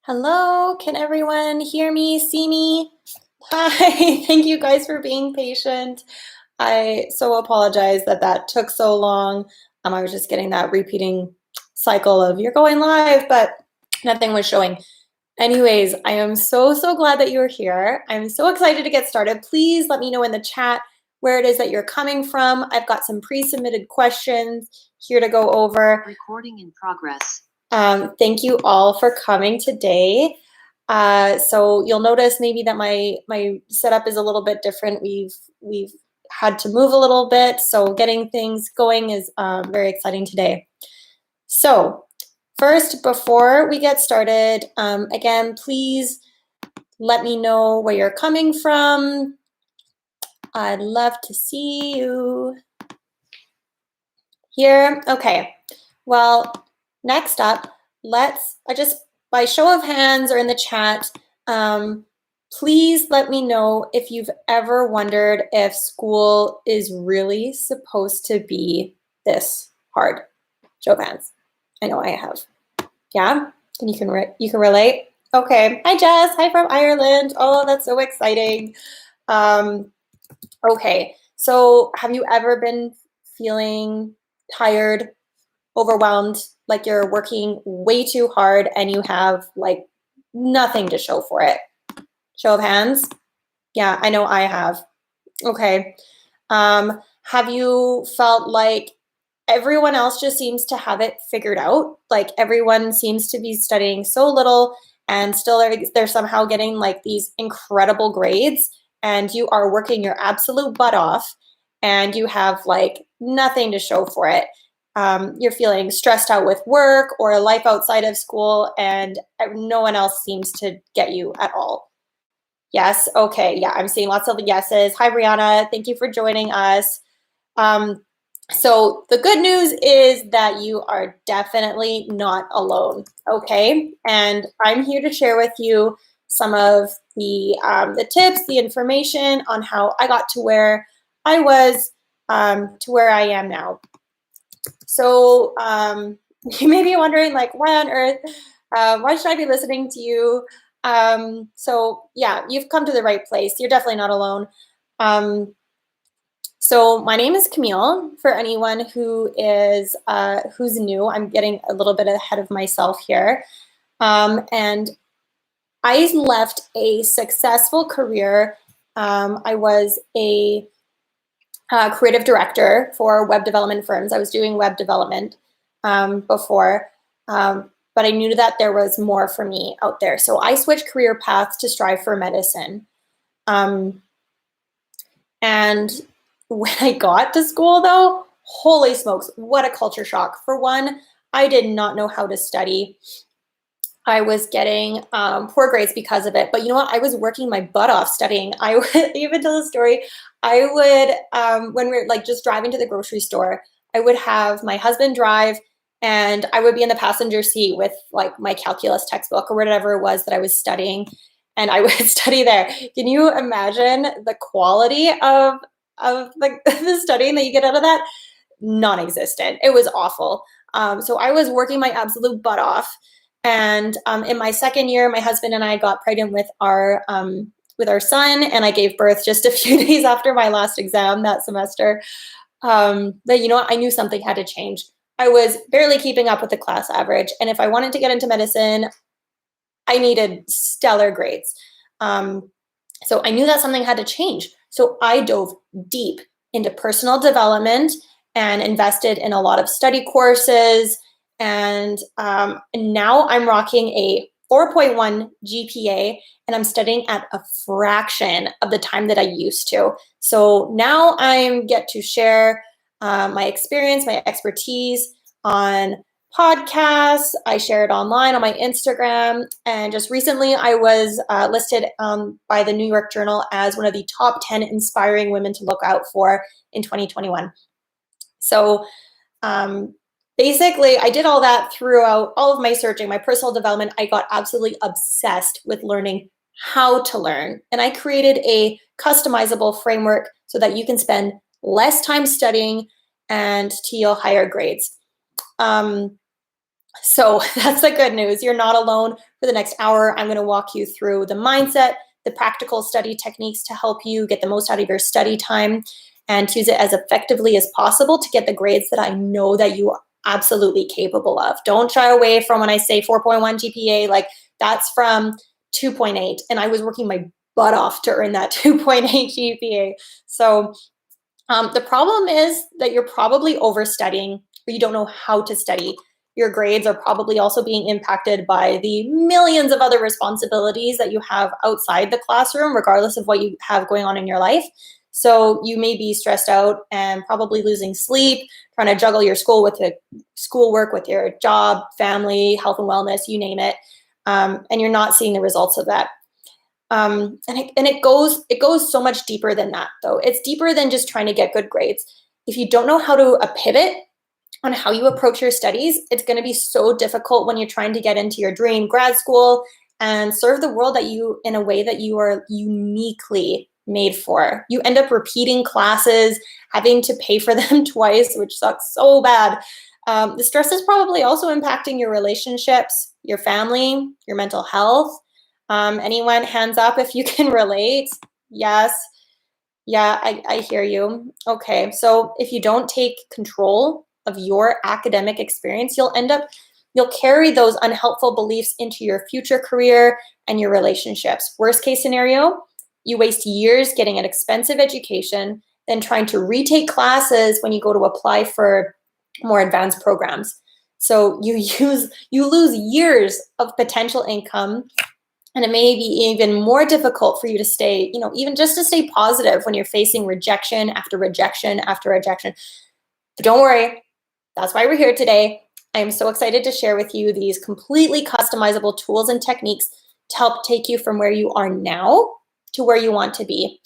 Hello, can everyone hear me, see me? Hi, thank you guys for being patient. I so apologize that took so long. I was just getting that repeating cycle of you're going live, but nothing was showing. Anyways, I am so glad that you're here. I'm so excited to get started. Please let me know in the chat where it is that you're coming from. I've got some pre-submitted questions here to go over. Recording in progress. Thank you all for coming today. So you'll notice maybe that my setup is a little bit different. We've had to move a little bit, so getting things going is very exciting today. So first, before we get started, again, please let me know where you're coming from. I'd love to see you here. Okay, well, next up, by show of hands or in the chat, please let me know if you've ever wondered if school is really supposed to be this hard. Show of hands. I know I have. Yeah, and you can relate. Okay, hi Jess. Hi from Ireland. Oh, that's so exciting. Okay, so have you ever been feeling tired, overwhelmed, like you're working way too hard and you have like nothing to show for it? Show of hands. Yeah, I know I have. Okay. Have you felt like everyone else just seems to have it figured out? Like everyone seems to be studying so little and still they're somehow getting like these incredible grades, and you are working your absolute butt off and you have like nothing to show for it. You're feeling stressed out with work or life outside of school, and no one else seems to get you at all. Yes, okay, yeah, I'm seeing lots of yeses. Hi, Brianna, thank you for joining us. So the good news is that you are definitely not alone, okay? And I'm here to share with you some of the tips, the information on how I got to where I was, to where I am now. So you may be wondering, like, why on earth? Why should I be listening to you? So yeah, you've come to the right place. You're definitely not alone. So my name is Camille. For anyone who is who's new, I'm getting a little bit ahead of myself here. And I left a successful career. I was a creative director for web development firms. I was doing web development before, but I knew that there was more for me out there. So I switched career paths to strive for medicine. And when I got to school though, holy smokes, what a culture shock. For one, I did not know how to study. I was getting poor grades because of it. But you know what? I was working my butt off studying. I would even tell the story. I would, when we were like just driving to the grocery store, I would have my husband drive and I would be in the passenger seat with like my calculus textbook or whatever it was that I was studying. And I would study there. Can you imagine the quality of the studying that you get out of that? Non-existent. It was awful. So I was working my absolute butt off. And in my second year, my husband and I got pregnant with our son, and I gave birth just a few days after my last exam that semester. But you know what? I knew something had to change. I was barely keeping up with the class average, and if I wanted to get into medicine, I needed stellar grades. So I knew that something had to change. So I dove deep into personal development and invested in a lot of study courses. And now I'm rocking a 4.1 GPA, and I'm studying at a fraction of the time that I used to. So now I get to share my experience, my expertise on podcasts. I share it online on my Instagram. And just recently, I was listed by the New York Journal as one of the top 10 inspiring women to look out for in 2021. So basically, I did all that throughout all of my searching, my personal development. I got absolutely obsessed with learning how to learn. And I created a customizable framework so that you can spend less time studying and to yield higher grades. So that's the good news. You're not alone. For the next hour, I'm going to walk you through the mindset, the practical study techniques to help you get the most out of your study time and to use it as effectively as possible to get the grades that I know that you are absolutely capable of. Don't shy away from when I say 4.1 GPA, like that's from 2.8. And I was working my butt off to earn that 2.8 GPA. So the problem is that you're probably overstudying or you don't know how to study. Your grades are probably also being impacted by the millions of other responsibilities that you have outside the classroom, regardless of what you have going on in your life. So you may be stressed out and probably losing sleep, trying to juggle your schoolwork with your job, family, health and wellness, you name it, and you're not seeing the results of that. And it goes so much deeper than that, though. It's deeper than just trying to get good grades. If you don't know how to pivot on how you approach your studies, it's going to be so difficult when you're trying to get into your dream grad school and serve the world that you in a way that you are uniquely made for. You end up repeating classes, having to pay for them twice, which sucks so bad. The stress is probably also impacting your relationships, your family, your mental health. Anyone, hands up if you can relate. Yes. Yeah, I hear you. Okay, so if you don't take control of your academic experience, you'll carry those unhelpful beliefs into your future career and your relationships. Worst case scenario, you waste years getting an expensive education, then trying to retake classes when you go to apply for more advanced programs. So you lose years of potential income, and it may be even more difficult for you to stay, even just to stay positive when you're facing rejection after rejection after rejection. But don't worry, that's why we're here today. I am so excited to share with you these completely customizable tools and techniques to help take you from where you are now to where you want to be.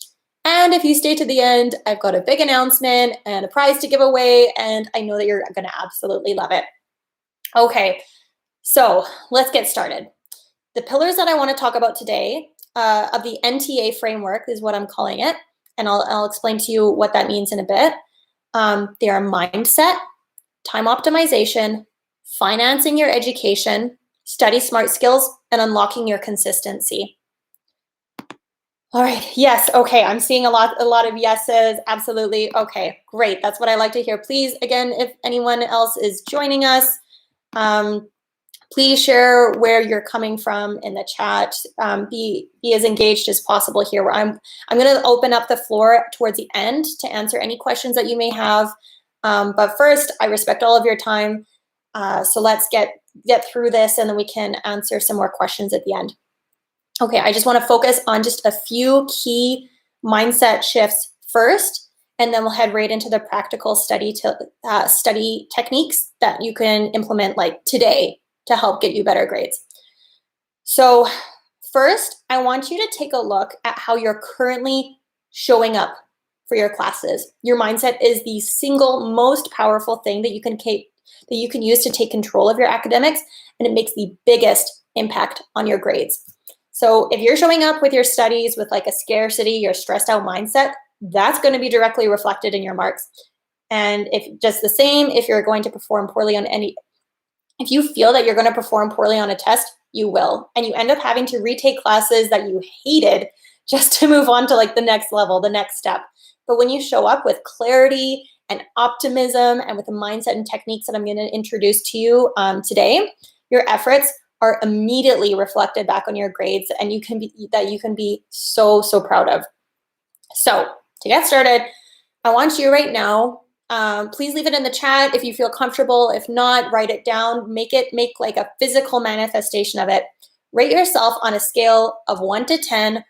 And if you stay to the end, I've got a big announcement and a prize to give away, and I know that you're going to absolutely love it. Okay, so let's get started. The pillars that I want to talk about today of the NTA framework is what I'm calling it, and I'll explain to you what that means in a bit. They are mindset, time optimization, financing your education, study smart skills, and unlocking your consistency. All right, yes, okay, I'm seeing a lot of yeses, absolutely. Okay, great, that's what I like to hear. Please, again, if anyone else is joining us, please share where you're coming from in the chat. Be as engaged as possible here. I'm going to open up the floor towards the end to answer any questions that you may have. But first, I respect all of your time. So let's get through this, and then we can answer some more questions at the end. Okay, I just want to focus on just a few key mindset shifts first, and then we'll head right into the practical study techniques that you can implement like today to help get you better grades. So first, I want you to take a look at how you're currently showing up for your classes. Your mindset is the single most powerful thing that you can use to take control of your academics, and it makes the biggest impact on your grades. So if you're showing up with your studies with like a scarcity or stressed out mindset, that's going to be directly reflected in your marks. And if you're going to perform poorly on if you feel that you're going to perform poorly on a test, you will. And you end up having to retake classes that you hated just to move on to like the next level, the next step. But when you show up with clarity and optimism and with the mindset and techniques that I'm going to introduce to you today, your efforts are immediately reflected back on your grades, and you can be so proud of. So to get started, I want you right now, please leave it in the chat if you feel comfortable. If not, write it down. Make like a physical manifestation of it. Rate yourself on a scale of 1 to 10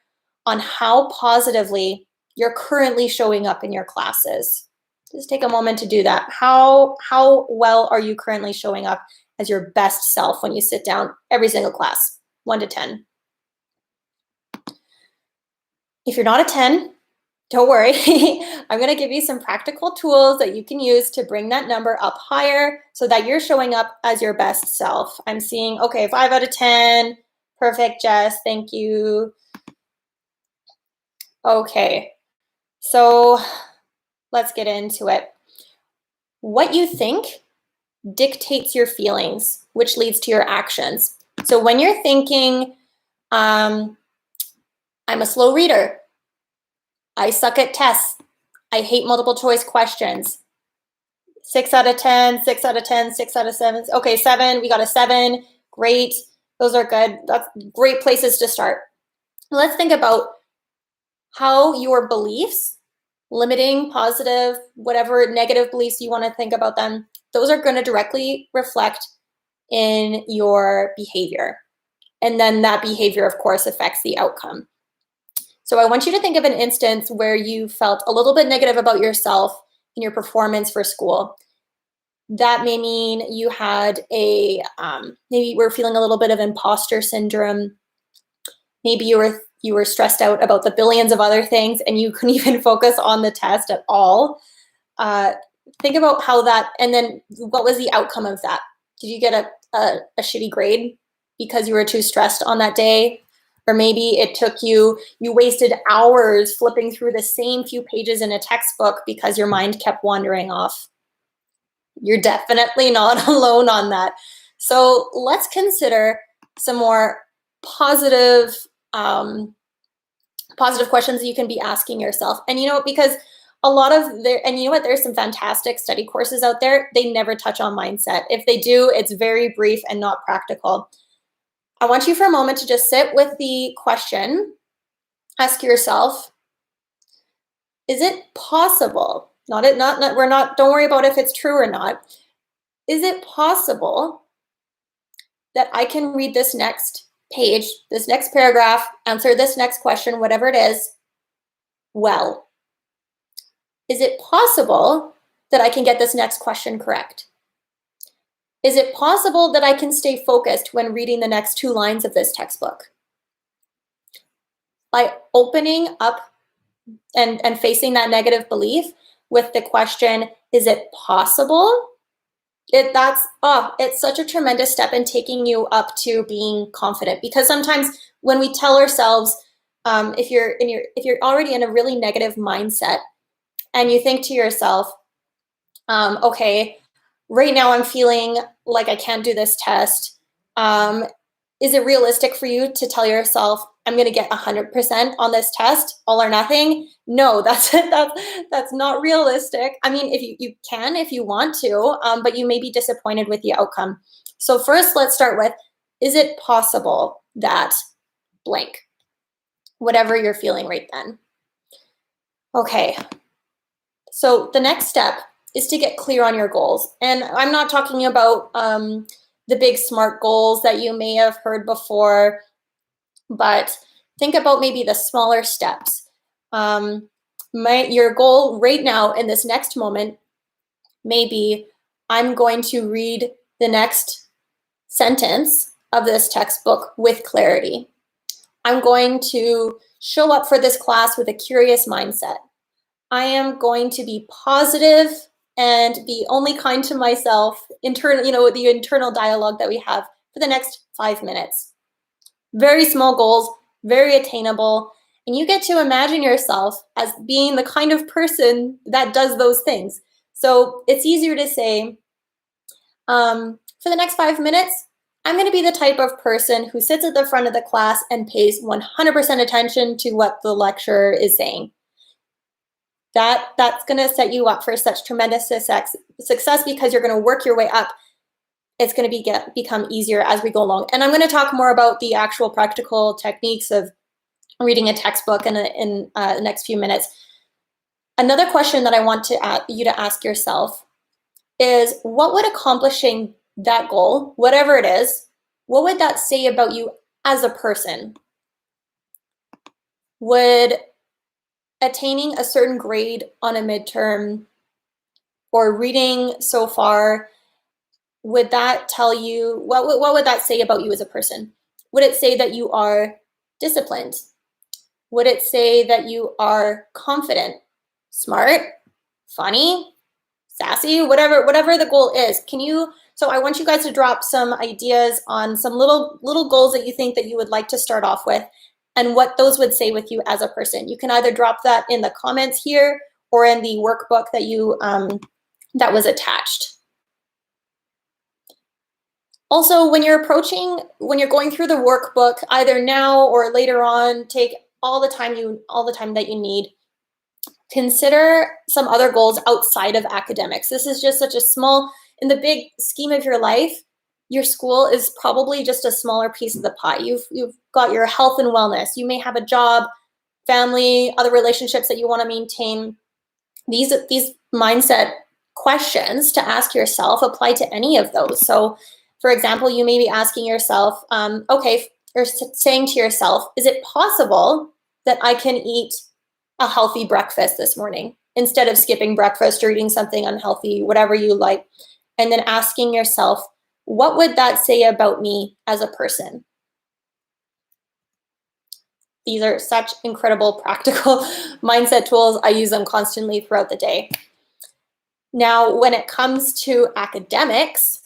on how positively you're currently showing up in your classes. Just take a moment to do that. How well are you currently showing up as your best self when you sit down every single class? 1 to 10. If you're not a 10, don't worry. I'm going to give you some practical tools that you can use to bring that number up higher so that you're showing up as your best self. I'm seeing, okay, 5 out of 10. Perfect, Jess. Thank you. Okay, so let's get into it. What you think dictates your feelings, which leads to your actions. So when you're thinking, I'm a slow reader, I suck at tests, I hate multiple choice questions, 6 out of 10, 6 out of 10, 6 out of 7. Okay, 7, we got a 7, great. Those are good. That's great places to start. Let's think about how your beliefs, limiting, positive, whatever negative beliefs you want to think about them, those are going to directly reflect in your behavior. And then that behavior, of course, affects the outcome. So I want you to think of an instance where you felt a little bit negative about yourself in your performance for school. That may mean you had maybe you were feeling a little bit of imposter syndrome. Maybe you were stressed out about the billions of other things and you couldn't even focus on the test at all. Think about how that, and then what was the outcome of that? Did you get a shitty grade because you were too stressed on that day? Or maybe it took you wasted hours flipping through the same few pages in a textbook because your mind kept wandering off. You're definitely not alone on that. So let's consider some more positive questions that you can be asking yourself. And because a lot of there's some fantastic study courses out there. They never touch on mindset. If they do, it's very brief and not practical. I want you for a moment to just sit with the question. Ask yourself, is it possible? Don't worry about if it's true or not. Is it possible that I can read this next page, this next paragraph, answer this next question, whatever it is, well? Is it possible that I can get this next question correct? Is it possible that I can stay focused when reading the next 2 lines of this textbook? By opening up and facing that negative belief with the question, is it possible? It's such a tremendous step in taking you up to being confident, because sometimes when we tell ourselves, if you're already in a really negative mindset and you think to yourself, okay, right now I'm feeling like I can't do this test. Is it realistic for you to tell yourself, I'm going to get 100% on this test, all or nothing? No, that's not realistic. I mean, if you can, if you want to, but you may be disappointed with the outcome. So first, let's start with, is it possible that blank? Whatever you're feeling right then. Okay. So the next step is to get clear on your goals. And I'm not talking about the big SMART goals that you may have heard before, but think about maybe the smaller steps. Your goal right now in this next moment may be, I'm going to read the next sentence of this textbook with clarity. I'm going to show up for this class with a curious mindset. I am going to be positive and be only kind to myself, the internal dialogue that we have for the next 5 minutes. Very small goals, very attainable, and you get to imagine yourself as being the kind of person that does those things. So it's easier to say, for the next 5 minutes, I'm going to be the type of person who sits at the front of the class and pays 100% attention to what the lecturer is saying. That's going to set you up for such tremendous success because you're going to work your way up. It's going to become easier as we go along. And I'm going to talk more about the actual practical techniques of reading a textbook in the next few minutes. Another question that I want you to ask yourself is, what would accomplishing that goal, whatever it is, what would that say about you as a person? Would attaining a certain grade on a midterm or reading so far, would that tell you, what would that say about you as a person? Would it say that you are disciplined? Would it say that you are confident, smart, funny, sassy, whatever the goal is? So I want you guys to drop some ideas on some little goals that you think that you would like to start off with, and what those would say with you as a person. You can either drop that in the comments here or in the workbook that that was attached. Also, when you're going through the workbook, either now or later on, take all the time that you need. Consider some other goals outside of academics. This is just such a small, in the big scheme of your life, your school is probably just a smaller piece of the pie. You've got your health and wellness. You may have a job, family, other relationships that you want to maintain. These mindset questions to ask yourself apply to any of those. So, for example, you may be asking yourself, or saying to yourself, is it possible that I can eat a healthy breakfast this morning instead of skipping breakfast or eating something unhealthy, whatever you like? And then asking yourself, what would that say about me as a person? These are such incredible practical mindset tools. I use them constantly throughout the day. Now, when it comes to academics,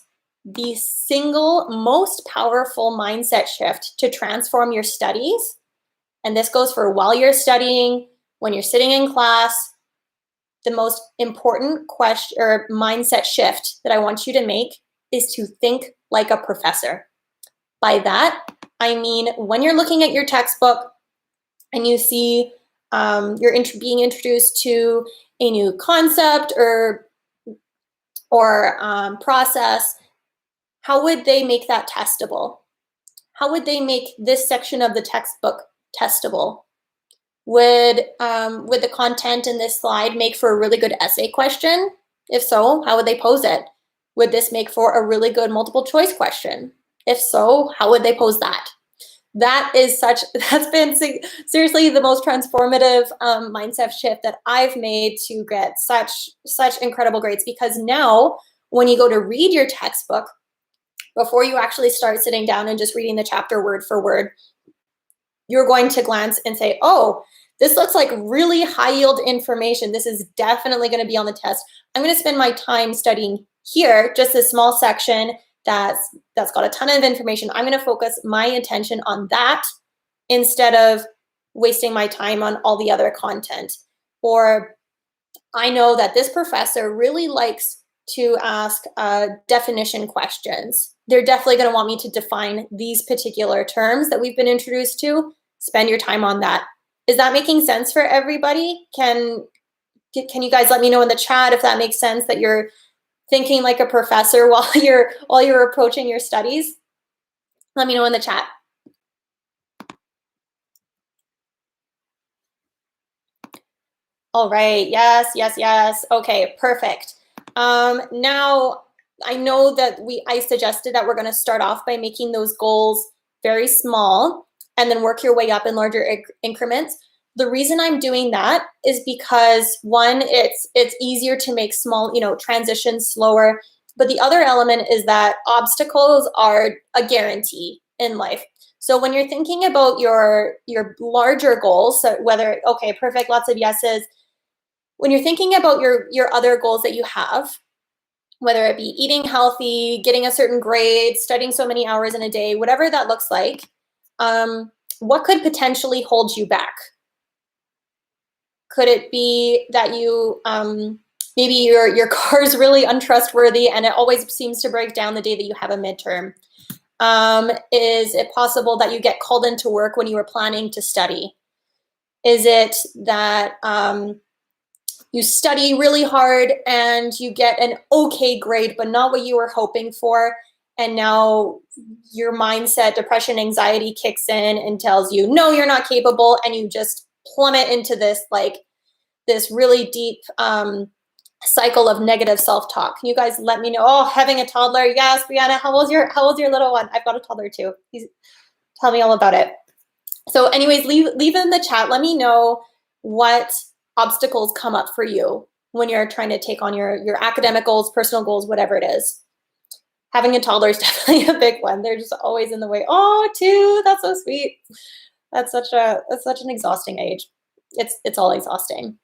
the single most powerful mindset shift to transform your studies, and this goes for while you're studying, when you're sitting in class, the most important question or mindset shift that I want you to make is to think like a professor. By that, I mean when you're looking at your textbook and you see you're being introduced to a new concept or process, how would they make that testable? How would they make this section of the textbook testable? Would the content in this slide make for a really good essay question? If so, how would they pose it? Would this make for a really good multiple choice question? If so, how would they pose that? That's been seriously the most transformative mindset shift that I've made to get such incredible grades, because now when you go to read your textbook, before you actually start sitting down and just reading the chapter word for word, you're going to glance and say, oh, this looks like really high yield information. This is definitely going to be on the test. I'm going to spend my time studying here, just a small section that's got a ton of information. I'm going to focus my attention on that instead of wasting my time on all the other content. Or I know that this professor really likes to ask definition questions. They're definitely going to want me to define these particular terms that we've been introduced to. Spend your time on that. Is that making sense for everybody? Can you guys let me know in the chat if that makes sense, that you're thinking like a professor while you're approaching your studies? Let me know in the chat. All right, yes. Okay, perfect. Now, I know that I suggested that we're going to start off by making those goals very small and then work your way up in larger increments. The reason I'm doing that is because, one, it's easier to make small, transitions slower. But the other element is that obstacles are a guarantee in life. So when you're thinking about your larger goals, so whether, okay, perfect, lots of yeses. When you're thinking about your other goals that you have, whether it be eating healthy, getting a certain grade, studying so many hours in a day, whatever that looks like, what could potentially hold you back? Could it be that you maybe your car is really untrustworthy and it always seems to break down the day that you have a midterm? Is it possible that you get called into work when you were planning to study? Is it that you study really hard and you get an okay grade, but not what you were hoping for, and now your mindset, depression, anxiety kicks in and tells you, no, you're not capable, and you just plummet into this really deep cycle of negative self-talk? Can you guys let me know? Oh, having a toddler. Yes, Brianna, how old's your little one? I've got a toddler too. Tell me all about it. So anyways, leave in the chat. Let me know what obstacles come up for you when you're trying to take on your academic goals, personal goals, whatever it is. Having a toddler is definitely a big one. They're just always in the way. Oh, 2, that's so sweet. That's such an exhausting age. It's all exhausting.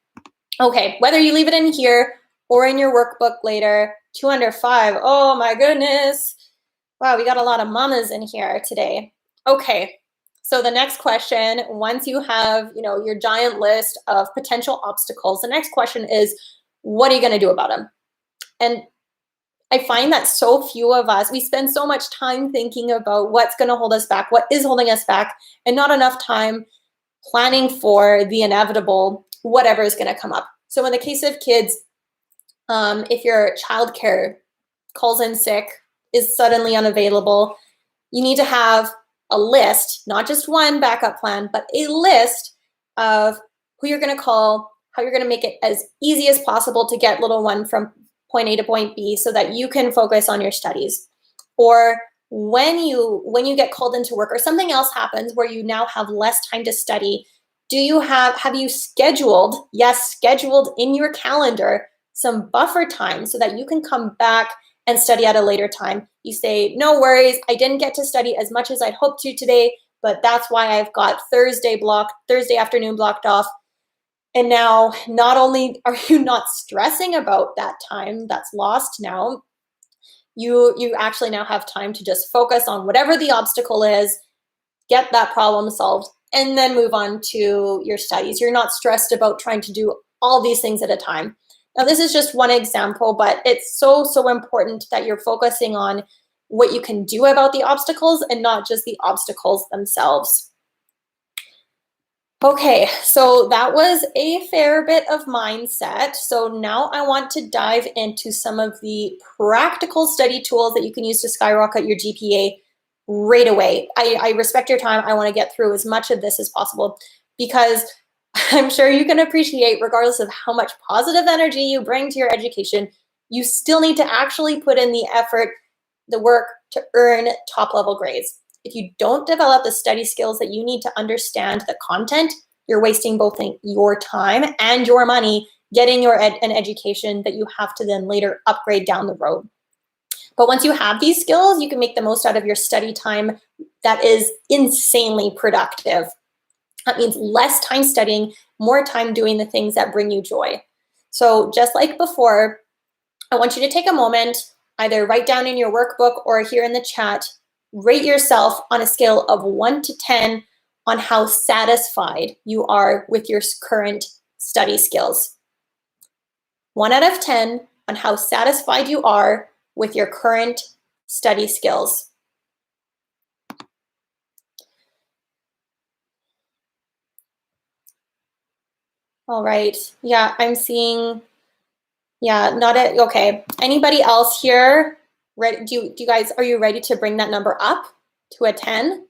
Okay, whether you leave it in here or in your workbook later, 2 under 5. Oh my goodness. Wow, we got a lot of mamas in here today. Okay, so the next question, once you have your giant list of potential obstacles, the next question is, what are you going to do about them? And I find that so few of us, we spend so much time thinking about what's going to hold us back, what is holding us back, and not enough time planning for the inevitable, whatever is going to come up. So in the case of kids, if your childcare calls in sick, is suddenly unavailable, you need to have a list, not just one backup plan, but a list of who you're going to call, how you're going to make it as easy as possible to get little one from point A to point B so that you can focus on your studies. Or when you get called into work or something else happens where you now have less time to study, have you scheduled, scheduled in your calendar some buffer time so that you can come back and study at a later time? You say, no worries, I didn't get to study as much as I'd hoped to today, but that's why I've got Thursday afternoon blocked off. And now, not only are you not stressing about that time that's lost now, you actually now have time to just focus on whatever the obstacle is, get that problem solved, and then move on to your studies. You're not stressed about trying to do all these things at a time. Now, this is just one example, but it's so, so important that you're focusing on what you can do about the obstacles and not just the obstacles themselves. Okay, so that was a fair bit of mindset. So now I want to dive into some of the practical study tools that you can use to skyrocket your GPA right away. I respect your time. I want to get through as much of this as possible because I'm sure you can appreciate, regardless of how much positive energy you bring to your education, you still need to actually put in the effort, the work to earn top level grades. If you don't develop the study skills that you need to understand the content, you're wasting both your time and your money getting an education that you have to then later upgrade down the road. But once you have these skills, you can make the most out of your study time that is insanely productive. That means less time studying, more time doing the things that bring you joy. So just like before, I want you to take a moment, either write down in your workbook or here in the chat, rate yourself on a scale of 1 to 10 on how satisfied you are with your current study skills. 1 out of 10 on how satisfied you are with your current study skills. All right. Yeah, I'm seeing, okay. Anybody else here? Ready? Do you guys, are you ready to bring that number up to a 10?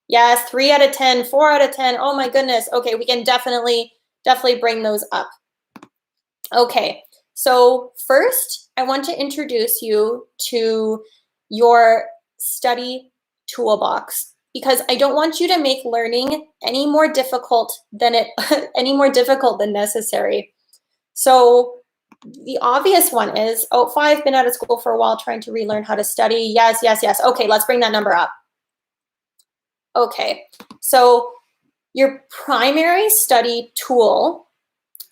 Yes, 3 out of 10, 4 out of 10. Oh my goodness. Okay, we can definitely bring those up. Okay, so first, I want to introduce you to your study toolbox because I don't want you to make learning any more difficult than necessary. So the obvious one is, I've been out of school for a while trying to relearn how to study. Yes. Okay, let's bring that number up. Okay, so your primary study tool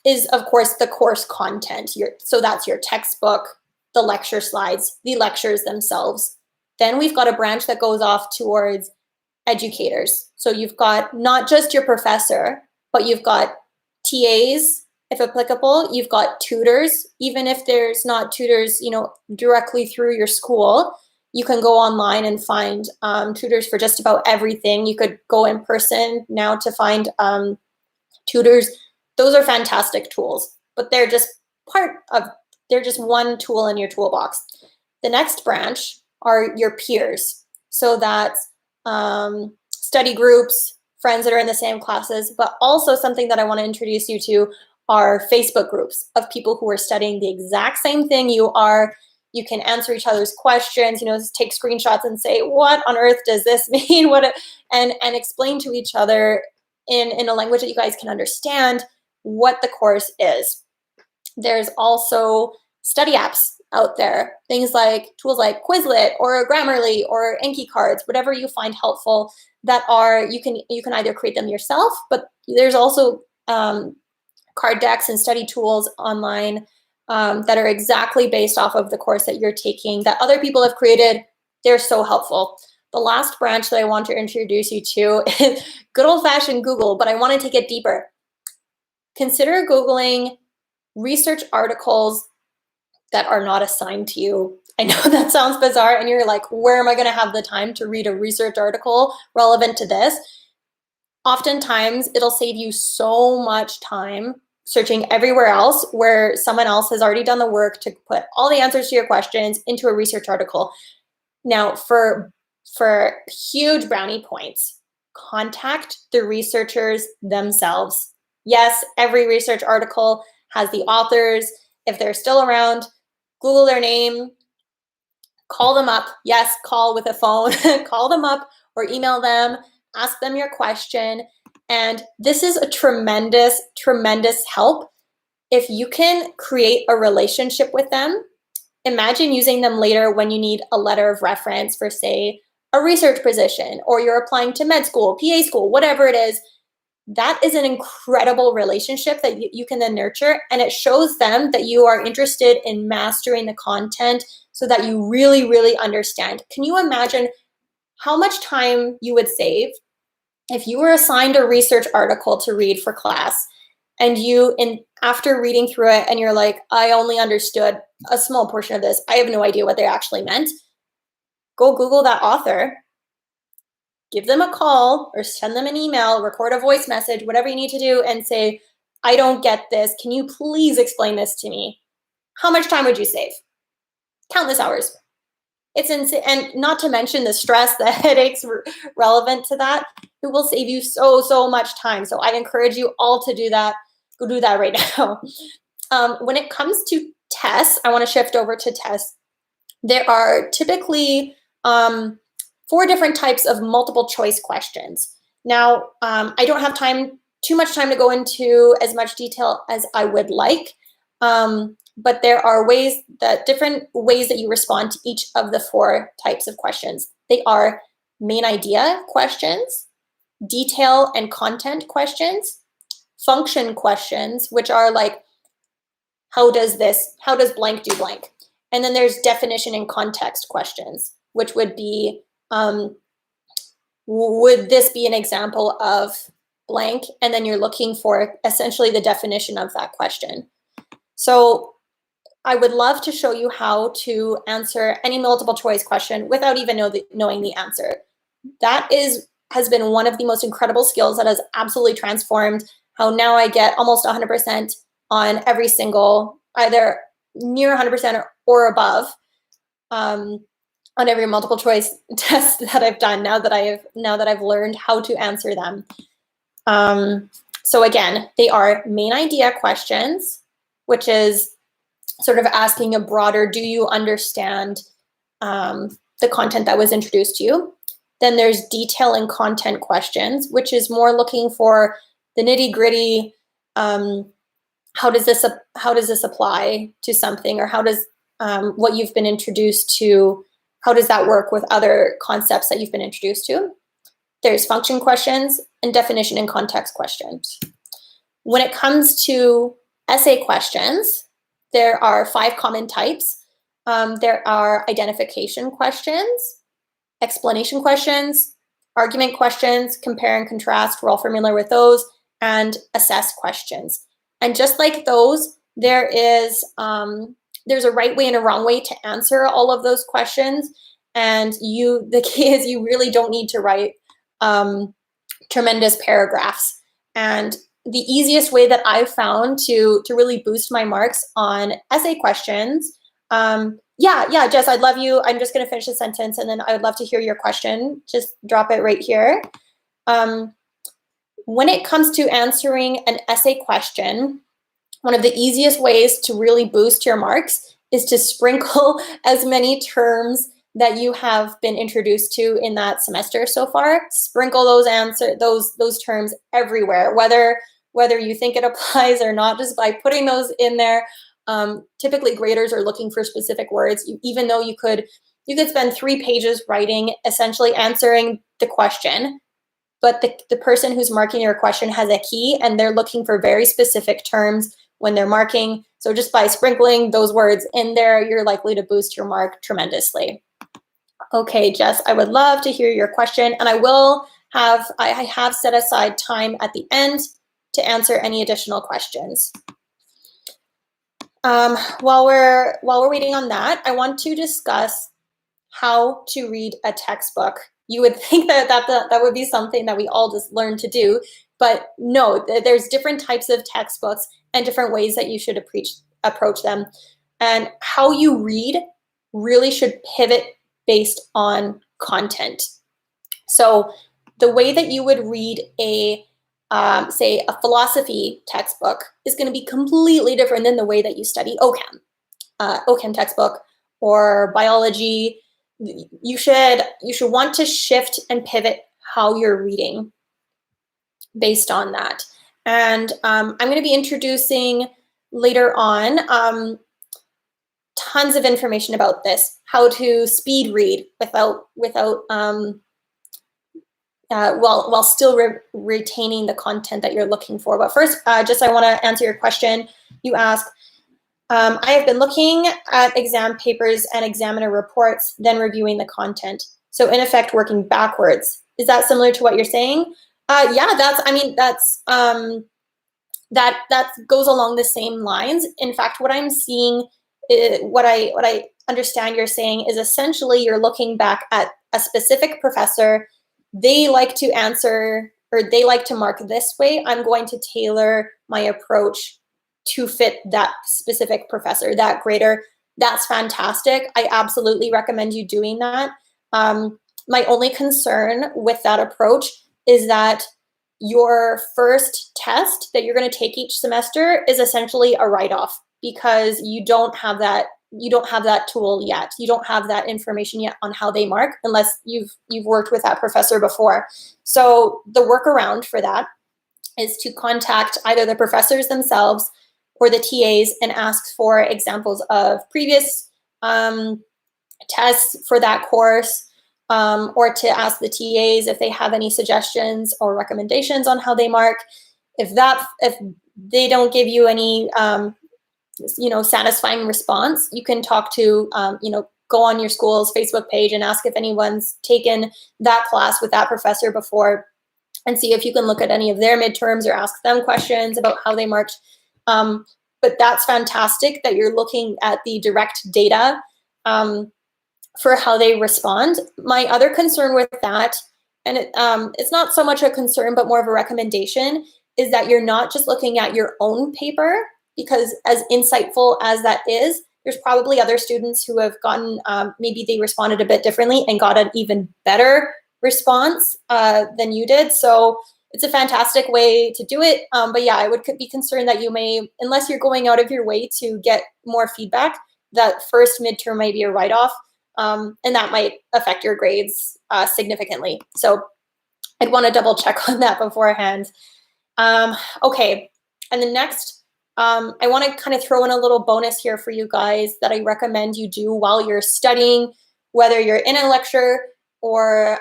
is, of course, the course content. So that's your textbook, the lecture slides, the lectures themselves. Then we've got a branch that goes off towards educators. So you've got not just your professor, but you've got TAs, if applicable. You've got tutors, even if there's not tutors, directly through your school. You can go online and find tutors for just about everything. You could go in person now to find tutors. Those are fantastic tools, but they're just one tool in your toolbox. The next branch are your peers. So that's study groups, friends that are in the same classes, but also something that I want to introduce you to are Facebook groups of people who are studying the exact same thing you are. You can answer each other's questions, take screenshots and say, what on earth does this mean? And explain to each other in a language that you guys can understand what the course is. There's also study apps out there, tools like Quizlet or Grammarly or Anki cards, whatever you find helpful that you can either create them yourself, but there's also card decks and study tools online that are exactly based off of the course that you're taking that other people have created. They're so helpful. The last branch that I want to introduce you to is good old-fashioned Google, but I want to take it deeper. Consider Googling research articles that are not assigned to you. I know that sounds bizarre and you're like, where am I going to have the time to read a research article relevant to this? Oftentimes, it'll save you so much time searching everywhere else where someone else has already done the work to put all the answers to your questions into a research article. Now, for huge brownie points, contact the researchers themselves. Yes, every research article has the authors. If they're still around, Google their name, call them up. Yes, call with a phone. Call them up or email them, ask them your question. And this is a tremendous, tremendous help. If you can create a relationship with them, imagine using them later when you need a letter of reference for, say, a research position, or you're applying to med school, PA school, whatever it is. That is an incredible relationship that you can then nurture, and it shows them that you are interested in mastering the content so that you really, really understand. Can you imagine how much time you would save if you were assigned a research article to read for class, and after reading through it and you're like, I only understood a small portion of this, I have no idea what they actually meant. Go Google that author, give them a call or send them an email, record a voice message, whatever you need to do, and say, I don't get this. Can you please explain this to me? How much time would you save? Countless hours. It's insane. And not to mention the stress, the headaches relevant to that. It will save you so, so much time. So I encourage you all to do that. Go do that right now. When it comes to tests, I want to shift over to tests. There are typically 4 different types of multiple choice questions. Now, I don't have too much time to go into as much detail as I would like, but there are different ways that you respond to each of the 4 types of questions. They are main idea questions, detail and content questions, function questions, which are like, how does blank do blank? And then there's definition and context questions, which would be, would this be an example of blank? And then you're looking for essentially the definition of that question. So I would love to show you how to answer any multiple choice question without even knowing the answer. That has been one of the most incredible skills that has absolutely transformed how now I get almost 100% on every single, either near 100% or above, on every multiple choice test that I've done now that I've learned how to answer them. So again, they are main idea questions, which is sort of asking a broader, do you understand the content that was introduced to you? Then there's detail and content questions, which is more looking for the nitty gritty. How does this apply to something, or how does what you've been introduced to, how does that work with other concepts that you've been introduced to? There's function questions and definition and context questions. When it comes to essay questions, there are 5 common types. There are identification questions, explanation questions, argument questions, compare and contrast, we're all familiar with those, and assess questions. And just like those, there's a right way and a wrong way to answer all of those questions. And the key is you really don't need to write tremendous paragraphs. And the easiest way that I've found to really boost my marks on essay questions, yeah, Jess, I'd love you. I'm just going to finish the sentence and then I would love to hear your question. Just drop it right here. When it comes to answering an essay question, one of the easiest ways to really boost your marks is to sprinkle as many terms that you have been introduced to in that semester so far. Sprinkle those terms everywhere, whether you think it applies or not, just by putting those in there. Typically graders are looking for specific words, even though you could spend 3 pages writing, essentially answering the question, but the person who's marking your question has a key and they're looking for very specific terms when they're marking. So just by sprinkling those words in there, you're likely to boost your mark tremendously. Okay, Jess, I would love to hear your question, and I have set aside time at the end to answer any additional questions. While we're waiting on that, I want to discuss how to read a textbook. You would think that would be something that we all just learn to do, but no, there's different types of textbooks and different ways that you should approach them. And how you read really should pivot based on content. So the way that you would read say a philosophy textbook is going to be completely different than the way that you study OChem textbook or biology. You should want to shift and pivot how you're reading based on that. And I'm going to be introducing later on tons of information about this, how to speed read while still retaining the content that you're looking for. But first, I want to answer your question. You asked, I have been looking at exam papers and examiner reports, then reviewing the content. So in effect, working backwards. Is that similar to what you're saying? Yeah, that goes along the same lines. In fact, what I'm seeing, what I understand you're saying is essentially you're looking back at a specific professor. They like to answer, or they like to mark this way. I'm going to tailor my approach to fit that specific professor, that grader. That's fantastic. I absolutely recommend you doing that. My only concern with that approach is that your first test that you're going to take each semester is essentially a write-off, because you don't have that tool yet. You don't have that information yet on how they mark, unless you've worked with that professor before. So the workaround for that is to contact either the professors themselves or the TAs and ask for examples of previous tests for that course, or to ask the TAs if they have any suggestions or recommendations on how they mark. If they don't give you any satisfying response, you can talk to go on your school's Facebook page and ask if anyone's taken that class with that professor before, and see if you can look at any of their midterms or ask them questions about how they marked. But that's fantastic that you're looking at the direct data for how they respond. My other concern with that, and it's not so much a concern, but more of a recommendation, is that you're not just looking at your own paper, because as insightful as that is, there's probably other students who have gotten, maybe they responded a bit differently and got an even better response than you did. So it's a fantastic way to do it. But yeah, I would be concerned that you may, unless you're going out of your way to get more feedback, that first midterm might be a write-off, and that might affect your grades significantly. So I'd want to double check on that beforehand. Okay, and the next, I want to kind of throw in a little bonus here for you guys that I recommend you do while you're studying, whether you're in a lecture or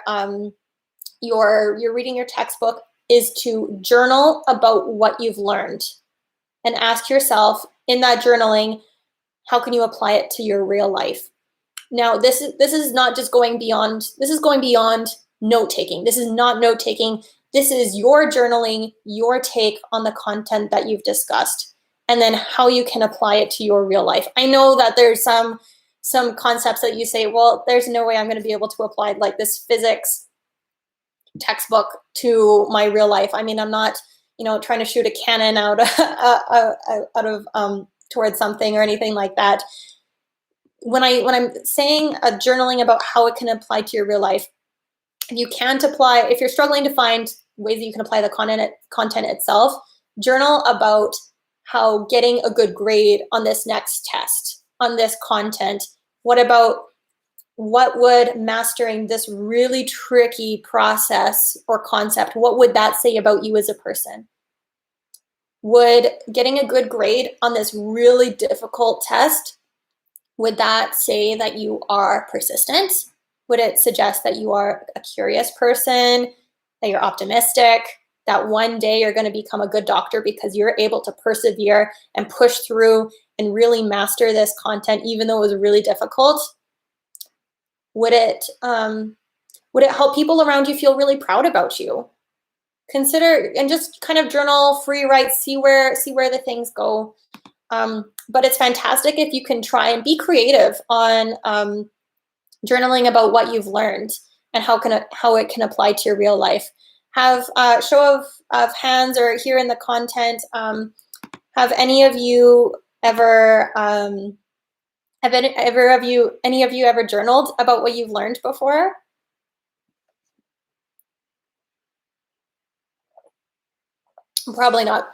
you're reading your textbook, is to journal about what you've learned and ask yourself in that journaling, how can you apply it to your real life? Now, this is not just going beyond, this is going beyond note-taking. This is not note-taking. This is your journaling, your take on the content that you've discussed, and then how you can apply it to your real life. I know that there's some concepts that you say, well, there's no way I'm going to be able to apply like this physics textbook to my real life. I mean, I'm not, trying to shoot a cannon out of towards something or anything like that. When I'm saying journaling about how it can apply to your real life, you can't apply, if you're struggling to find ways that you can apply the content itself, journal about how getting a good grade on this next test, on this content, what would mastering this really tricky process or concept, what would that say about you as a person? Would getting a good grade on this really difficult test, would that say that you are persistent? Would it suggest that you are a curious person, that you're optimistic, that one day you're going to become a good doctor because you're able to persevere and push through and really master this content even though it was really difficult? Would it help people around you feel really proud about you? Consider and just kind of journal, free write, see where the things go. But it's fantastic if you can try and be creative on journaling about what you've learned and how it can apply to your real life. Have show of hands or here in the content. Have any of you ever any of you ever journaled about what you've learned before? Probably not.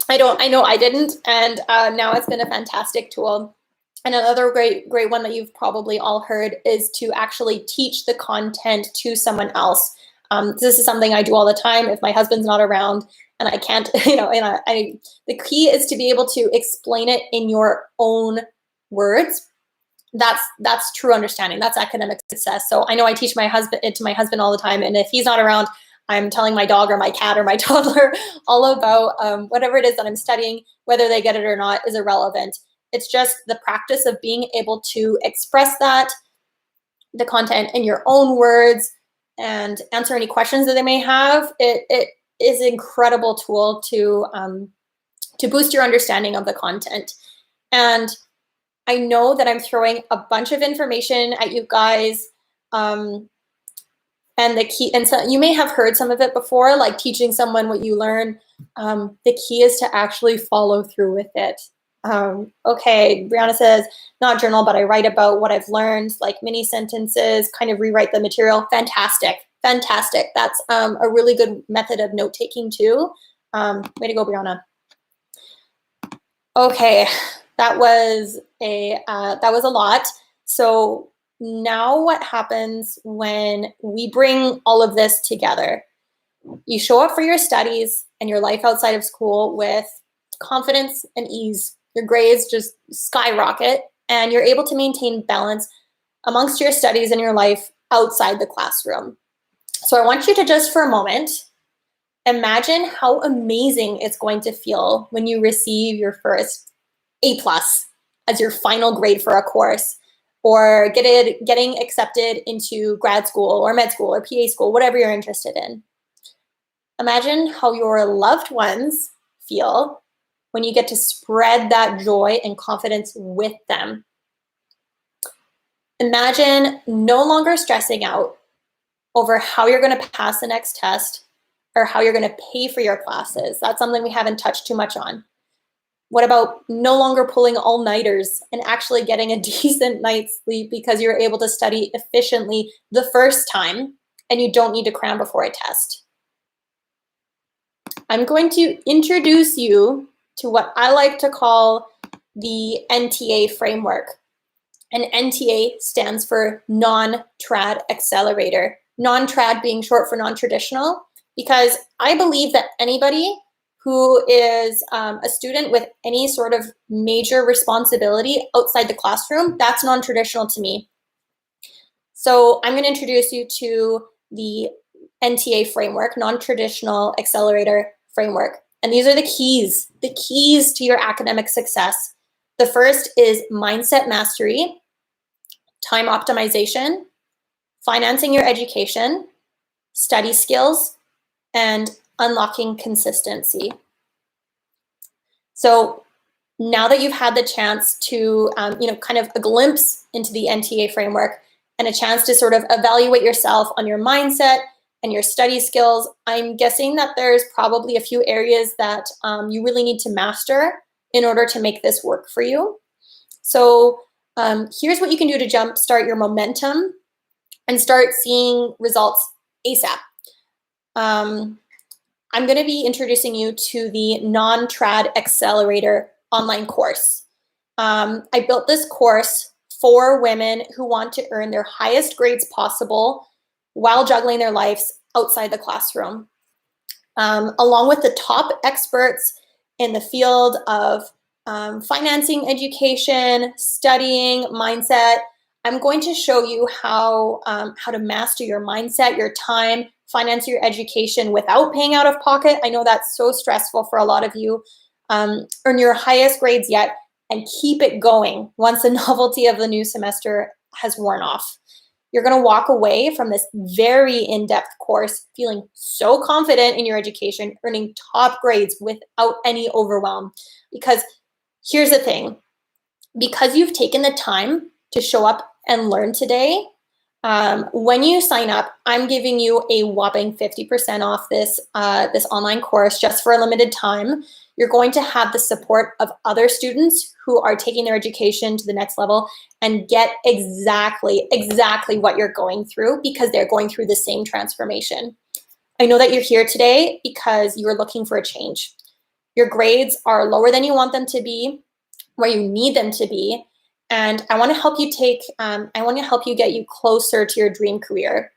I know I didn't, and now it's been a fantastic tool. And another great one that you've probably all heard is to actually teach the content to someone else. This is something I do all the time if my husband's not around and I can't, and the key is to be able to explain it in your own words. That's true understanding. That's academic success. So I know I teach it to my husband all the time, and if he's not around, I'm telling my dog or my cat or my toddler all about whatever it is that I'm studying. Whether they get it or not is irrelevant. It's just the practice of being able to express the content in your own words and answer any questions that they may have. It is an incredible tool to boost your understanding of the content. And I know that I'm throwing a bunch of information at you guys. And so you may have heard some of it before, like teaching someone what you learn. The key is to actually follow through with it. Okay, Brianna says, not journal, but I write about what I've learned, like mini sentences, kind of rewrite the material. Fantastic. That's a really good method of note-taking too. Way to go, Brianna. Okay, that was a lot. So now what happens when we bring all of this together? You show up for your studies and your life outside of school with confidence and ease. Your grades just skyrocket, and you're able to maintain balance amongst your studies and your life outside the classroom. So I want you to just for a moment imagine how amazing it's going to feel when you receive your first A+ as your final grade for a course, or getting accepted into grad school or med school or PA school, whatever you're interested in. Imagine how your loved ones feel when you get to spread that joy and confidence with them. Imagine no longer stressing out over how you're going to pass the next test or how you're going to pay for your classes. That's something we haven't touched too much on. What about no longer pulling all-nighters and actually getting a decent night's sleep because you're able to study efficiently the first time and you don't need to cram before a test? I'm going to introduce you to what I like to call the NTA framework. And NTA stands for Non-Trad Accelerator. Non-trad being short for non-traditional, because I believe that anybody who is a student with any sort of major responsibility outside the classroom, that's non-traditional to me. So I'm going to introduce you to the NTA framework, Non-Traditional Accelerator Framework. And these are the keys to your academic success. The first is mindset mastery, time optimization, financing your education, study skills, and unlocking consistency. So now that you've had the chance to, kind of a glimpse into the NTA framework and a chance to sort of evaluate yourself on your mindset and your study skills, I'm guessing that there's probably a few areas that you really need to master in order to make this work for you. So here's what you can do to jumpstart your momentum and start seeing results ASAP. I'm going to be introducing you to the Non-Trad Accelerator online course. I built this course for women who want to earn their highest grades possible while juggling their lives outside the classroom. Along with the top experts in the field of financing education, studying, mindset, I'm going to show you how to master your mindset, your time, finance your education without paying out of pocket. I know that's so stressful for a lot of you. Earn your highest grades yet and keep it going once the novelty of the new semester has worn off. You're going to walk away from this very in-depth course feeling so confident in your education, earning top grades without any overwhelm, because Here's the thing. Because you've taken the time to show up and learn today, when you sign up, I'm giving you a whopping 50% off this online course just for a limited time. You're going to have the support of other students who are taking their education to the next level and get exactly what you're going through because they're going through the same transformation. I know that you're here today because you're looking for a change. Your grades are lower than you want them to be, where you need them to be. And I want to help you get you closer to your dream career.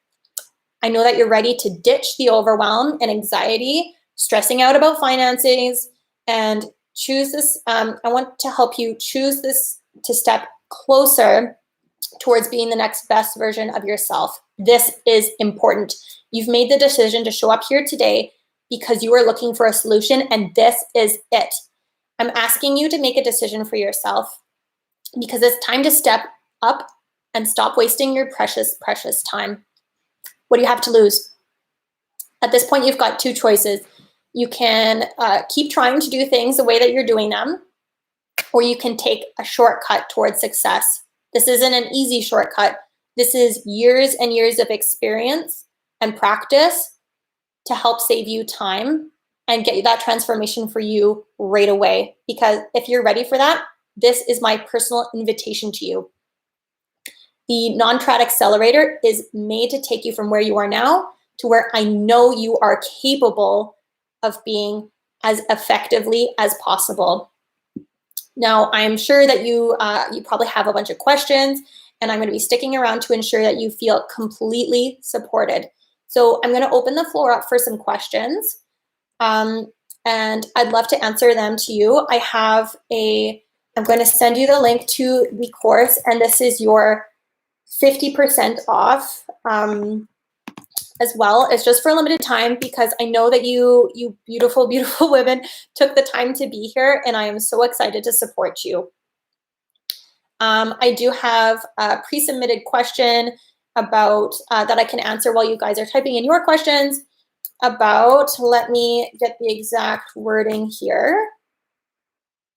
I know that you're ready to ditch the overwhelm and anxiety, stressing out about finances, and choose this. I want to help you choose this to step closer towards being the next best version of yourself. This is important. You've made the decision to show up here today because you are looking for a solution, and this is it. I'm asking you to make a decision for yourself because it's time to step up and stop wasting your precious, precious time. What do you have to lose? At this point, you've got two choices. You can keep trying to do things the way that you're doing them, or you can take a shortcut towards success. This isn't an easy shortcut. This is years and years of experience and practice to help save you time and get that transformation for you right away. Because if you're ready for that, this is my personal invitation to you. The Non-Trad Accelerator is made to take you from where you are now to where I know you are capable of being as effectively as possible. Now, I'm sure that you probably have a bunch of questions, and I'm going to be sticking around to ensure that you feel completely supported. So I'm going to open the floor up for some questions, and I'd love to answer them to you. I'm going to send you the link to the course, and this is your 50% off as well. It's just for a limited time because I know that you beautiful, beautiful women took the time to be here, and I am so excited to support you. I do have a pre-submitted question about that I can answer while you guys are typing in your questions about, let me get the exact wording here.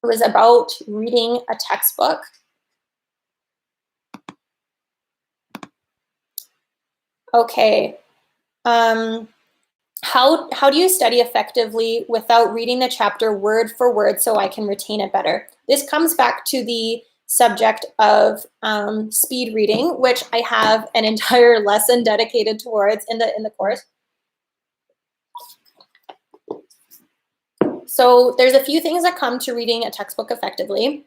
It was about reading a textbook. Okay. How do you study effectively without reading the chapter word for word so I can retain it better? This comes back to the subject of speed reading, which I have an entire lesson dedicated towards in the course. So there's a few things that come to reading a textbook effectively.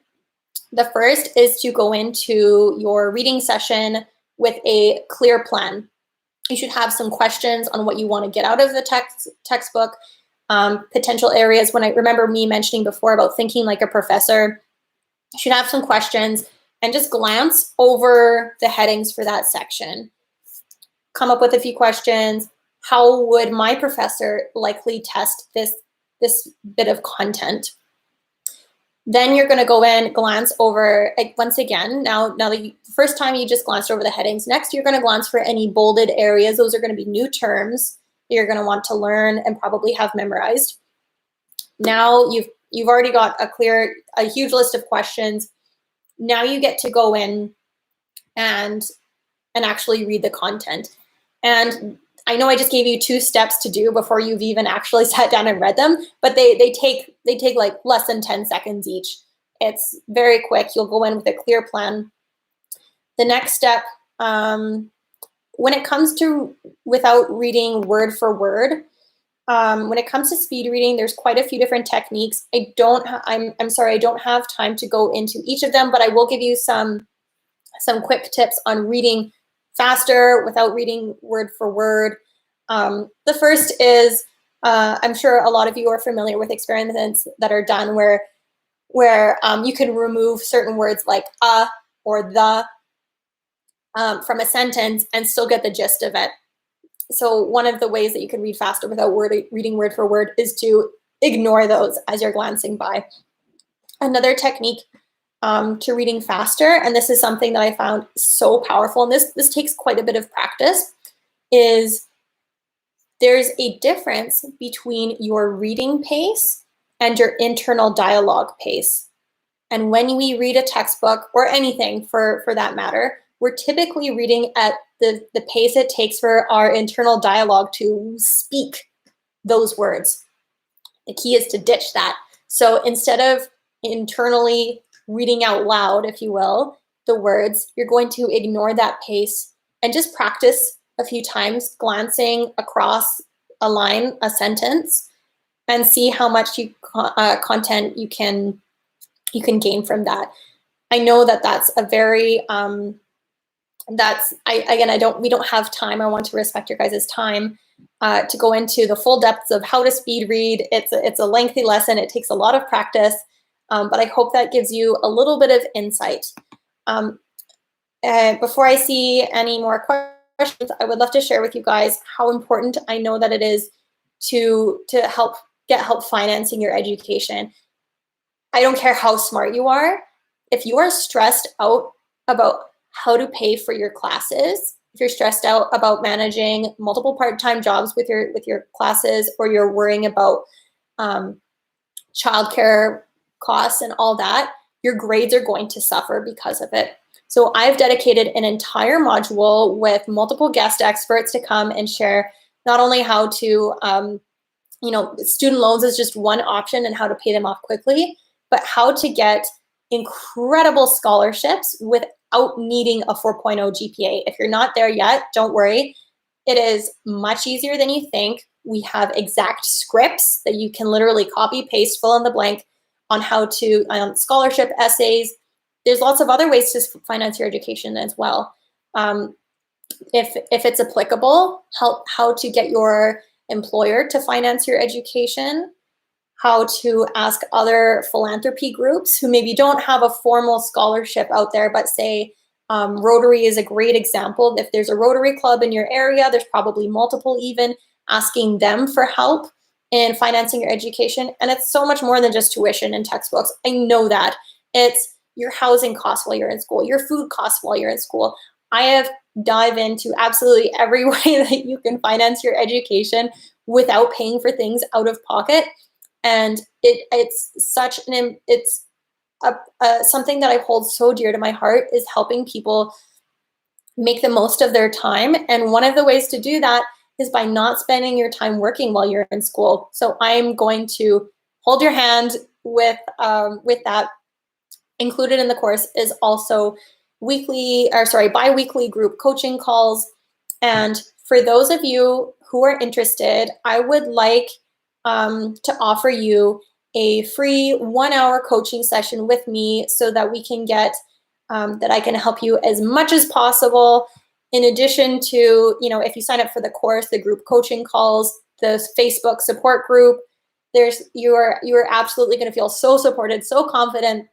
The first is to go into your reading session with a clear plan. You should have some questions on what you want to get out of the textbook, potential areas. When I remember me mentioning before about thinking like a professor, you should have some questions and just glance over the headings for that section. Come up with a few questions. How would my professor likely test this bit of content? Then you're going to go in, glance over, once again, now the first time you just glanced over the headings. Next, you're going to glance for any bolded areas. Those are going to be new terms that you're going to want to learn and probably have memorized. Now you've already got a huge list of questions. Now you get to go in and actually read the content. And I know I just gave you 2 steps to do before you've even actually sat down and read them, but they take like less than 10 seconds each. It's very quick. You'll go in with a clear plan. The next step, when it comes to without reading word for word, when it comes to speed reading, there's quite a few different techniques. I'm sorry, I don't have time to go into each of them, but I will give you some quick tips on reading faster without reading word for word. The first is, I'm sure a lot of you are familiar with experiments that are done where you can remove certain words like or the from a sentence and still get the gist of it. So one of the ways that you can read faster without reading word for word is to ignore those as you're glancing by. Another technique to reading faster, and this is something that I found so powerful, and this takes quite a bit of practice, is there's a difference between your reading pace and your internal dialogue pace. And when we read a textbook or anything for that matter, we're typically reading at the pace it takes for our internal dialogue to speak those words. The key is to ditch that. So instead of internally reading out loud, if you will, the words, you're going to ignore that pace and just practice a few times glancing across a line, a sentence, and see how much content you can gain from that. I know that that's a very we don't have time. I want to respect your guys' time to go into the full depths of how to speed read. It's a lengthy lesson. It takes a lot of practice, but I hope that gives you a little bit of insight. Before I see any more questions, I would love to share with you guys how important I know that it is to get help financing your education. I don't care how smart you are. If you are stressed out about how to pay for your classes, if you're stressed out about managing multiple part-time jobs with your classes, or you're worrying about childcare costs and all that, your grades are going to suffer because of it. So I've dedicated an entire module with multiple guest experts to come and share not only how to, student loans is just one option and how to pay them off quickly, but how to get incredible scholarships without needing a 4.0 GPA. If you're not there yet, don't worry. It is much easier than you think. We have exact scripts that you can literally copy, paste, fill in the blank on how to, scholarship essays. There's lots of other ways to finance your education as well. If it's applicable, how to get your employer to finance your education, how to ask other philanthropy groups who maybe don't have a formal scholarship out there, but say Rotary is a great example. If there's a Rotary club in your area, there's probably multiple even, asking them for help in financing your education. And it's so much more than just tuition and textbooks. I know that. It's your housing costs while you're in school, your food costs while you're in school. I have dive into absolutely every way that you can finance your education without paying for things out of pocket. And it's something that I hold so dear to my heart, is helping people make the most of their time. And one of the ways to do that is by not spending your time working while you're in school. So I'm going to hold your hand with that. Included in the course is also bi-weekly group coaching calls. And for those of you who are interested, I would like to offer you a free 1-hour coaching session with me so that we can get, that I can help you as much as possible. In addition to, if you sign up for the course, the group coaching calls, the Facebook support group, you are absolutely going to feel so supported, so confident.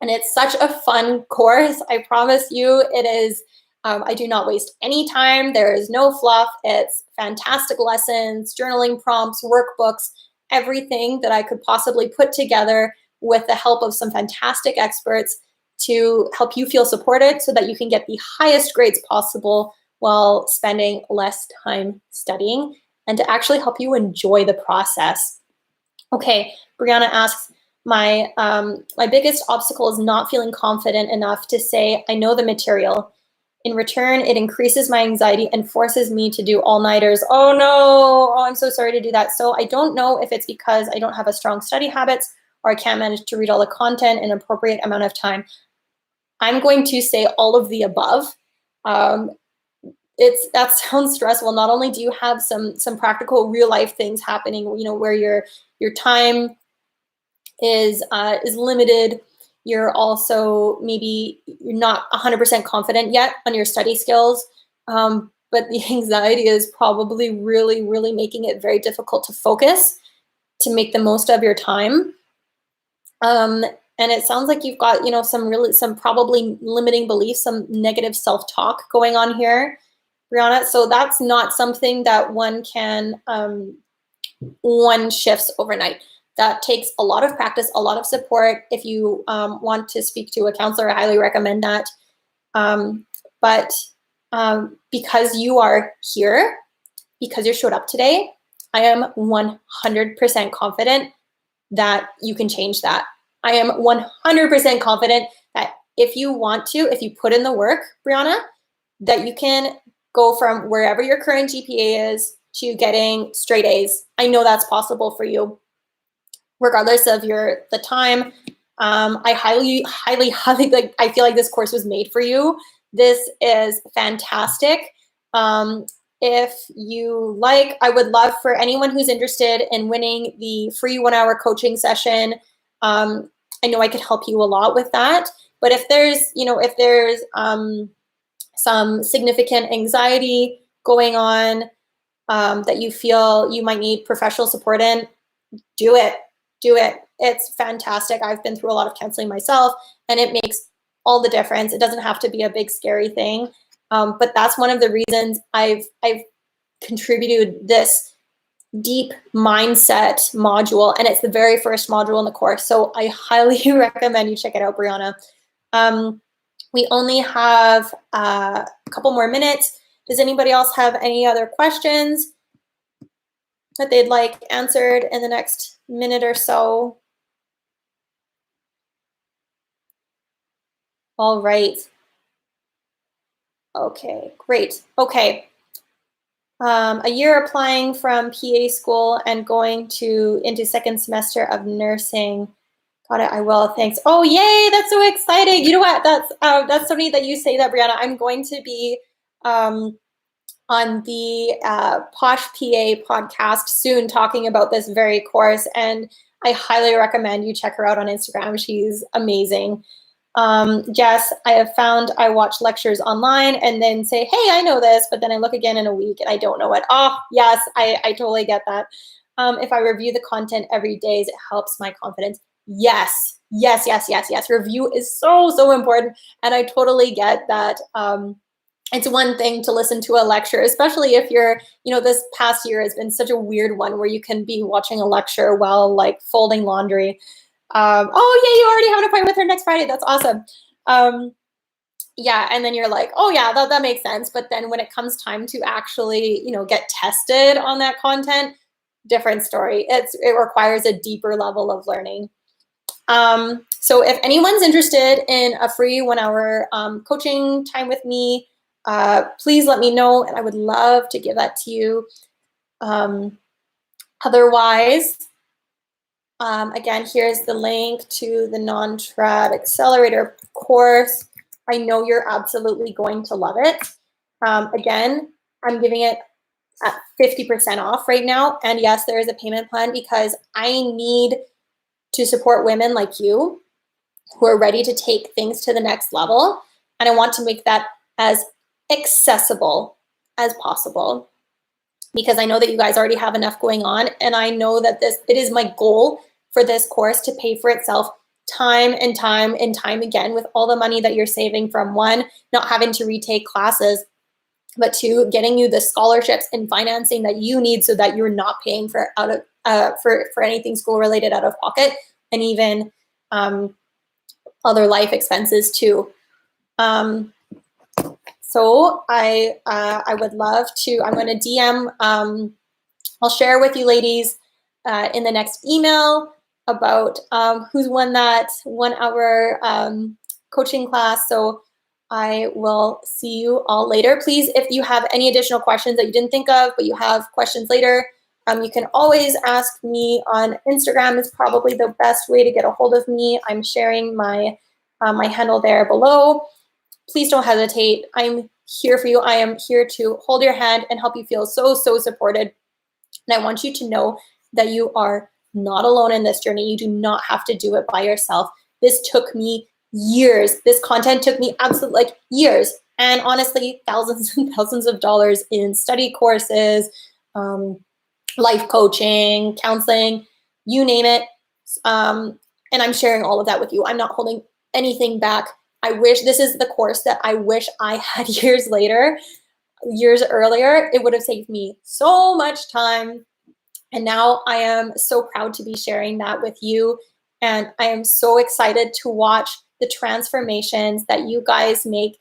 And it's such a fun course. I promise you it is. I do not waste any time. There is no fluff. It's fantastic lessons, journaling prompts, workbooks, everything that I could possibly put together with the help of some fantastic experts to help you feel supported so that you can get the highest grades possible while spending less time studying, and to actually help you enjoy the process. Okay, Brianna asks, my biggest obstacle is not feeling confident enough to say I know the material. In return, it increases my anxiety and forces me to do all-nighters. Oh no, I'm so sorry to do that. So I don't know if it's because I don't have a strong study habits or I can't manage to read all the content in an appropriate amount of time. I'm going to say all of the above. That sounds stressful. Not only do you have some practical real life things happening, where your time is limited. You're also you're not 100% confident yet on your study skills, but the anxiety is probably really, really making it very difficult to focus, to make the most of your time. And it sounds like you've got, some probably limiting beliefs, some negative self-talk going on here, Brianna. So that's not something that one shifts overnight. That takes a lot of practice, a lot of support. If you want to speak to a counselor, I highly recommend that. But because you are here, because you showed up today, I am 100% confident that you can change that. I am 100% confident that if you want to, if you put in the work, Brianna, that you can go from wherever your current GPA is to getting straight A's. I know that's possible for you, regardless of the time. I highly, like, I feel like this course was made for you. This is fantastic. If you like, I would love for anyone who's interested in winning the free 1-hour coaching session. I know I could help you a lot with that. But if there's some significant anxiety going on that you feel you might need professional support in, do it. It's fantastic. I've been through a lot of counseling myself, and it makes all the difference. It doesn't have to be a big scary thing, but that's one of the reasons I've contributed this deep mindset module, and it's the very first module in the course. So I highly recommend you check it out, Brianna. We only have a couple more minutes. Does anybody else have any other questions that they'd like answered in the next minute or so? All right. Okay, great. Okay. A year applying from PA school and going into second semester of nursing. Got it. I will. Thanks. Oh, yay! That's so exciting. You know what? That's so neat that you say that, Brianna. I'm going to be on the Posh PA podcast soon, talking about this very course, and I highly recommend you check her out on Instagram. She's amazing. Jess, I have found I watch lectures online and then say, hey, I know this, but then I look again in a week and I don't know it. Oh, yes, I totally get that. If I review the content every day, it helps my confidence. Yes. Review is so important. And I totally get that. It's one thing to listen to a lecture, especially if this past year has been such a weird one where you can be watching a lecture while like folding laundry. Oh yeah, you already have an appointment with her next Friday. That's awesome. Yeah, and then you're like, oh yeah, that makes sense. But then when it comes time to actually, get tested on that content, different story. It requires a deeper level of learning. So if anyone's interested in a free 1-hour coaching time with me, please let me know, and I would love to give that to you. Otherwise, again, here's the link to the non-trad accelerator course. I know you're absolutely going to love it. Again, I'm giving it at 50% off right now. And yes, there is a payment plan because I need to support women like you who are ready to take things to the next level. And I want to make that as accessible as possible, because I know that you guys already have enough going on. And I know that it is my goal for this course to pay for itself time and time again, with all the money that you're saving from, one, not having to retake classes, but two, getting you the scholarships and financing that you need so that you're not paying for anything school related out of pocket, and even other life expenses too. So I would love to, I'm going to DM, I'll share with you ladies in the next email about who's won that 1-hour coaching class. So I will see you all later. Please, if you have any additional questions that you didn't think of, but you have questions later, you can always ask me on Instagram. Is probably the best way to get a hold of me. I'm sharing my my handle there below. Please don't hesitate. I'm here for you. I am here to hold your hand and help you feel so supported. And I want you to know that you are not alone in this journey. You do not have to do it by yourself. This took me years. This content took me absolutely years. And honestly, thousands and thousands of dollars in study courses, life coaching, counseling, you name it. And I'm sharing all of that with you. I'm not holding anything back. I wish this is the course that I wish I had years earlier. It would have saved me so much time. And now I am so proud to be sharing that with you. And I am so excited to watch the transformations that you guys make.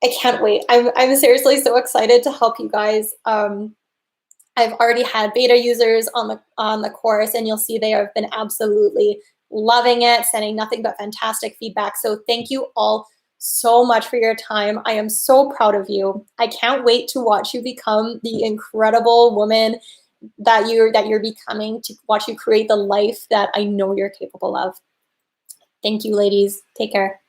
I can't wait. I'm seriously so excited to help you guys. I've already had beta users on the course, and you'll see they have been absolutely loving it, sending nothing but fantastic feedback. So thank you all so much for your time. I am so proud of you. I can't wait to watch you become the incredible woman that you're becoming, to watch you create the life that I know you're capable of. Thank you, ladies. Take care.